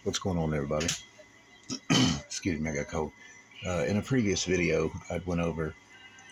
What's going on, everybody? Excuse me, I got a cold. In a previous video, I went over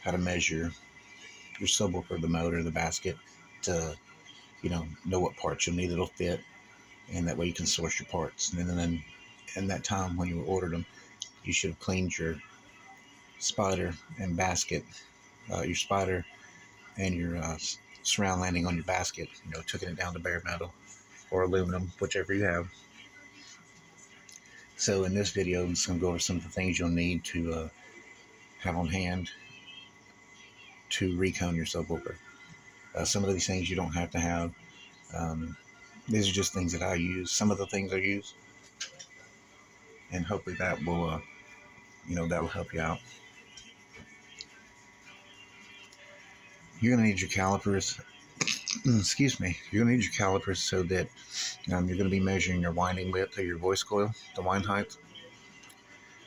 how to measure your subwoofer, the motor, the basket, to know what parts you'll need that'll fit, and that way you can source your parts. And then in that time when you ordered them, you should have cleaned your spider and basket, your spider and your surround landing on your basket. Taking it down to bare metal or aluminum, whichever you have. So in this video, I'm just going to go over some of the things you'll need to have on hand to recone your subwoofer. Some of these things you don't have to have. These are just things that I use. Some of the things I use, and hopefully that will, that will help you out. You're gonna need your calipers. Excuse me. You're gonna need your calipers so that you're gonna be measuring your winding width of your voice coil, the wind height,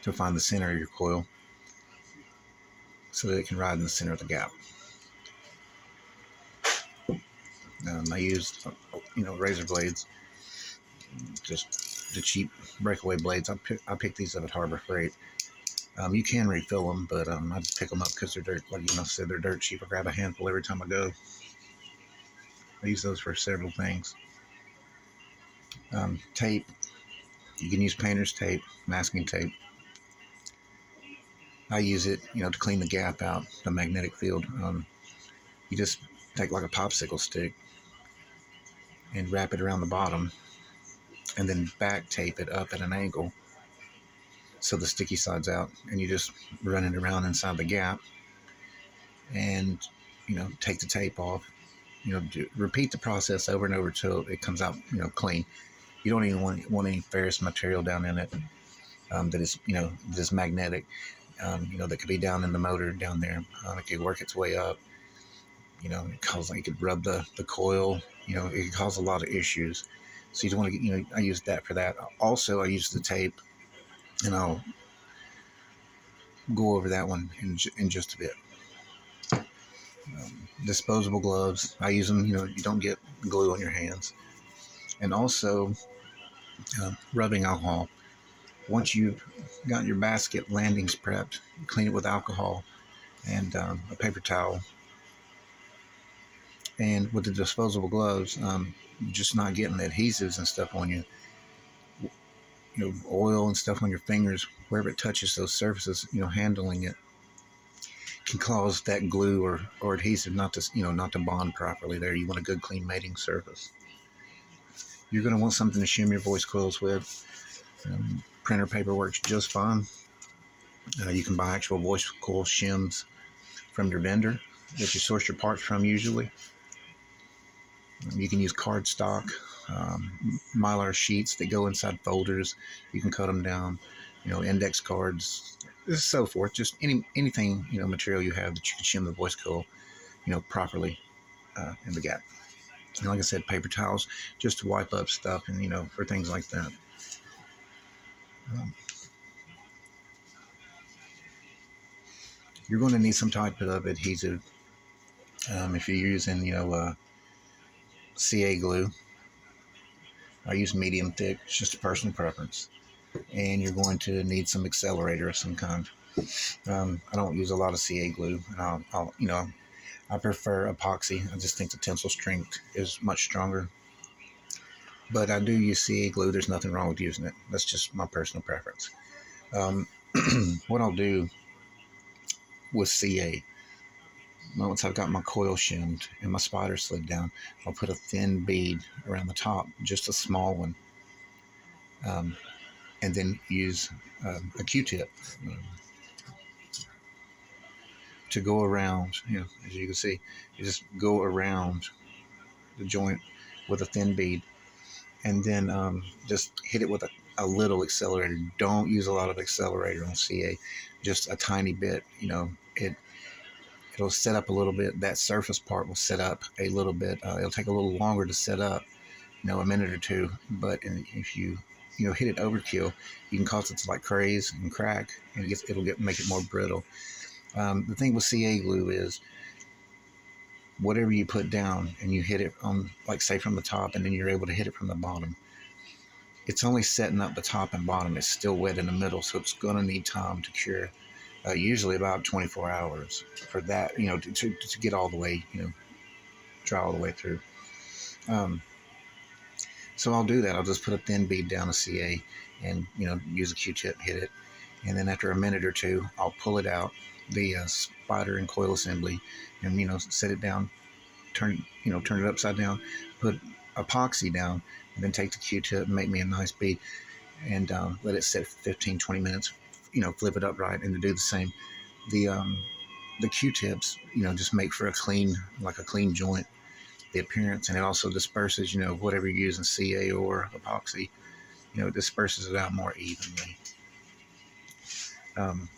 to find the center of your coil, so that it can ride in the center of the gap. I used, razor blades, just the cheap breakaway blades. I picked these up at Harbor Freight. You can refill them, but I just pick them up because they're dirt. Like I said, they're dirt cheap. I grab a handful every time I go. I use those for several things. Tape. You can use painter's tape, masking tape. I use it, to clean the gap out, the magnetic field. You just take like a popsicle stick and wrap it around the bottom, and then back tape it up at an angle so the sticky side's out, and you just run it around inside the gap, and take the tape off. Repeat the process over and over till it comes out clean. You don't even want any ferrous material down in it that is this magnetic, that could be down in the motor down there. It could work its way up. It could rub the coil. It could cause a lot of issues. So you don't want to, I use that for that. Also, I use the tape, and I'll go over that one in just a bit. Disposable gloves. I use them, you don't get glue on your hands. And also rubbing alcohol. Once you've got your basket landings prepped, clean it with alcohol and a paper towel. And with the disposable gloves, just not getting the adhesives and stuff on you. Oil and stuff on your fingers, wherever it touches those surfaces, handling it can cause that glue or adhesive not to bond properly there. You want a good, clean mating surface. You're going to want something to shim your voice coils with. Printer paper works just fine. You can buy actual voice coil shims from your vendor that you source your parts from usually. You can use cardstock, mylar sheets that go inside folders. You can cut them down, index cards, so forth. Just anything, material you have that you can shim the voice coil, properly in the gap. And like I said, paper towels just to wipe up stuff and, for things like that. You're going to need some type of adhesive. If you're using, CA glue, I use medium thick. It's just a personal preference. And you're going to need some accelerator of some kind. I don't use a lot of CA glue, and I prefer epoxy. I just think the tensile strength is much stronger. But I do use CA glue. There's nothing wrong with using it. That's just my personal preference. What I'll do with CA, once I've got my coil shimmed and my spider slid down, I'll put a thin bead around the top, just a small one, and then use a Q-tip to go around. As you can see, you just go around the joint with a thin bead, and then just hit it with a little accelerator. Don't use a lot of accelerator on CA, just a tiny bit. It'll set up a little bit. That surface part will set up a little bit. It'll take a little longer to set up, a minute or two. But if you hit it overkill, you can cause it to like craze and crack, and it'll make it more brittle. The thing with CA glue is whatever you put down and you hit it on, like say from the top, and then you're able to hit it from the bottom, it's only setting up the top and bottom. It's still wet in the middle, so it's going to need time to cure. Usually about 24 hours for that, to get all the way, dry all the way through. Um, so I'll do that. I'll just put a thin bead down a CA and, use a Q-tip, hit it. And then after a minute or two, I'll pull it out, the spider and coil assembly, and, set it down, turn it upside down, put epoxy down, and then take the Q-tip and make me a nice bead and let it sit for 15, 20 minutes, flip it upright and to do the same. The Q-tips, just make for a clean joint, the appearance, and it also disperses, whatever you're using, CA or epoxy, it disperses it out more evenly. Um,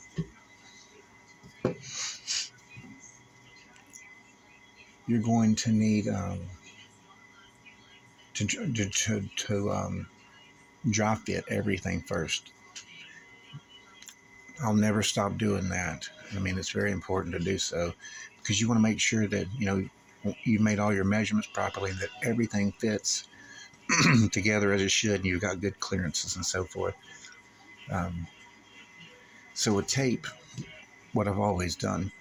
you're going to need to dry fit everything first. I'll never stop doing that. I mean, it's very important to do so because you want to make sure that, you made all your measurements properly and that everything fits together as it should, and you've got good clearances and so forth. So with tape, what I've always done,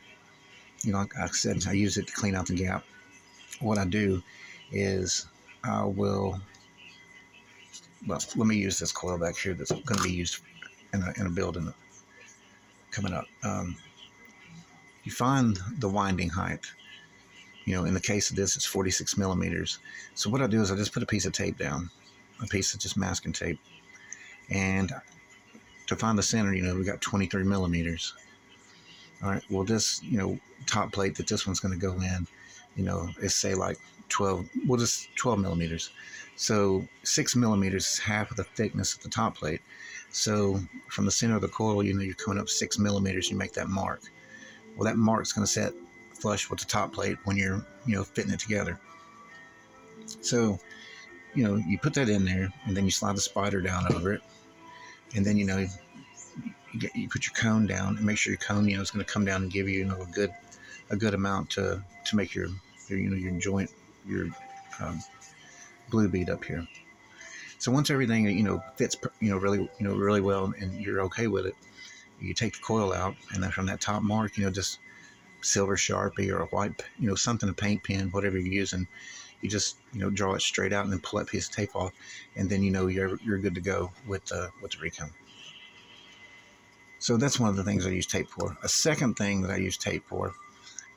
like I said, I use it to clean out the gap. What I do is I will, well, let me use this coil back here that's going to be used in a building coming up. You find the winding height. In the case of this, it's 46 millimeters. So what I do is I just put a piece of tape down, a piece of just masking tape. And to find the center, we got 23 millimeters. All right, well, this, top plate that this one's going to go in, is say like 12, well, just 12 millimeters. So 6 millimeters is half of the thickness of the top plate. So from the center of the coil, you're coming up 6 millimeters, you make that mark. Well, that mark's going to set flush with the top plate when you're, fitting it together. So, you put that in there and then you slide the spider down over it. And then, you put your cone down and make sure your cone, is going to come down and give you, a good amount to make your joint, your glue bead up here. So once everything, fits, really well and you're okay with it, you take the coil out and then from that top mark, just silver Sharpie or a white, something, a paint pen, whatever you're using, you just, draw it straight out and then pull that piece of tape off. And then, you're good to go with the recone. So that's one of the things I use tape for. A second thing that I use tape for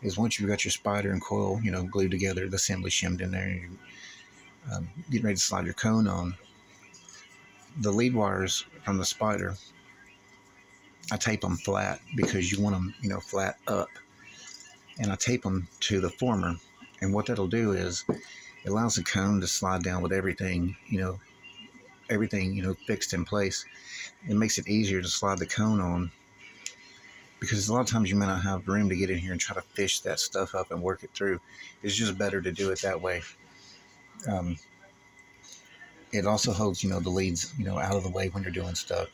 is once you've got your spider and coil, glued together, the assembly shimmed in there, and you're getting ready to slide your cone on, the lead wires from the spider, I tape them flat because you want them, flat up. And I tape them to the former. And what that'll do is it allows the cone to slide down with everything, fixed in place. It makes it easier to slide the cone on because a lot of times you may not have room to get in here and try to fish that stuff up and work it through. It's just better to do it that way. It also holds, the leads, out of the way when you're doing stuff.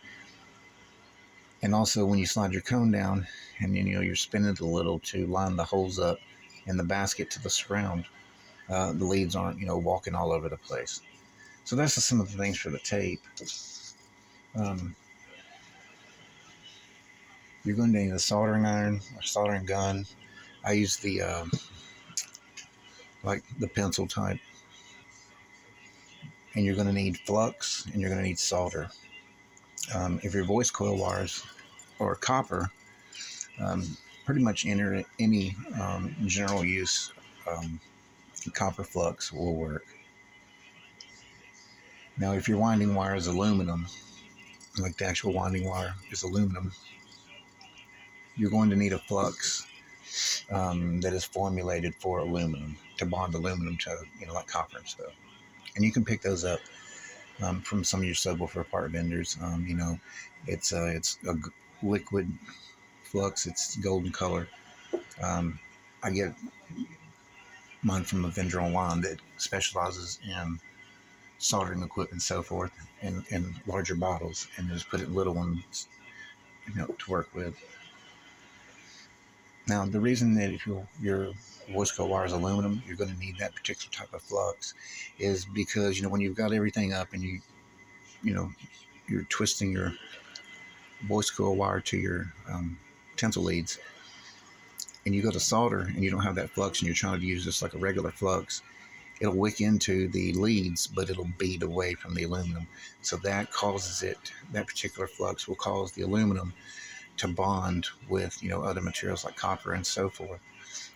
And also when you slide your cone down and, you're spinning it a little to line the holes up in the basket to the surround, the leads aren't, walking all over the place. So that's just some of the things for the tape. You're going to need a soldering iron or soldering gun. I use the like the pencil type. And you're going to need flux and you're going to need solder. If your voice coil wires or copper, pretty much any general use copper flux will work. Now, if your winding wire is aluminum, like the actual winding wire is aluminum, you're going to need a flux that is formulated for aluminum to bond aluminum to, like copper and stuff. And you can pick those up from some of your subwoofer part vendors. It's a liquid flux. It's golden color. I get mine from a vendor online that specializes in soldering equipment and so forth in larger bottles, and just put it in little ones, to work with. Now, the reason that if your voice coil wire is aluminum, you're going to need that particular type of flux is because, when you've got everything up and you're twisting your voice coil wire to your tensile leads, and you go to solder and you don't have that flux and you're trying to use this like a regular flux, it'll wick into the leads, but it'll bead away from the aluminum. So that causes that particular flux will cause the aluminum to bond with, other materials like copper and so forth.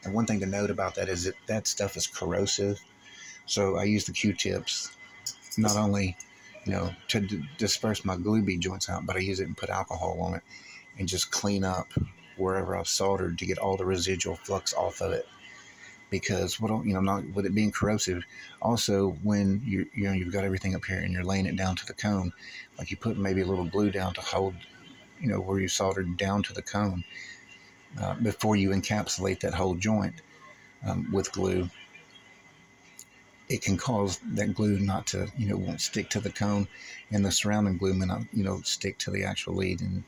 And one thing to note about that is that stuff is corrosive. So I use the Q-tips not only, to disperse my glue bead joints out, but I use it and put alcohol on it and just clean up wherever I've soldered to get all the residual flux off of it. Because not with it being corrosive, also when you've got everything up here and you're laying it down to the cone, like you put maybe a little glue down to hold, where you soldered down to the cone before you encapsulate that whole joint with glue, it can cause that glue not to, won't stick to the cone, and the surrounding glue may not, stick to the actual lead. And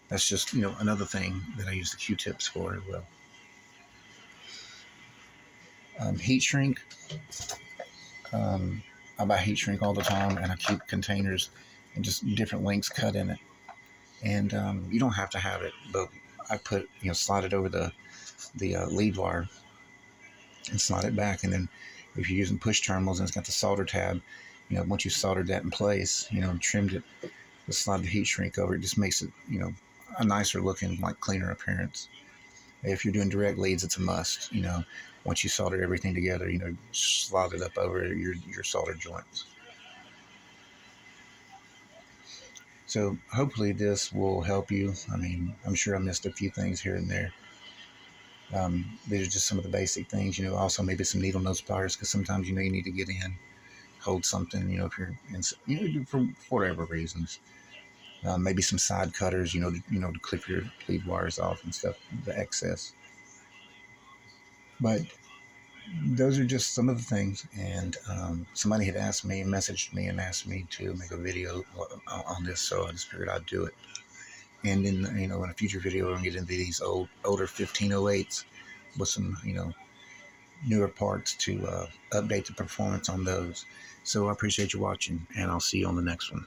that's just, another thing that I use the Q-tips for as well. Heat shrink. I buy heat shrink all the time, and I keep containers and just different lengths cut in it. And you don't have to have it, but I put, slide it over the lead wire and slide it back. And then if you're using push terminals and it's got the solder tab, once you've soldered that in place, and trimmed it, just slide the heat shrink over. It just makes it, a nicer looking, like cleaner appearance. If you're doing direct leads, it's a must. Once you solder everything together, slide it up over your solder joints. So hopefully this will help you. I mean, I'm sure I missed a few things here and there. These are just some of the basic things. Also maybe some needle nose pliers, because sometimes you need to get in, hold something. If you're in, for whatever reasons. Maybe some side cutters. To clip your lead wires off and stuff, the excess. But those are just some of the things. And somebody had messaged me and asked me to make a video on this, so I just figured I'd do it. And in in a future video, we're gonna get into these older 1508s with some newer parts to update the performance on those. So I appreciate you watching, and I'll see you on the next one.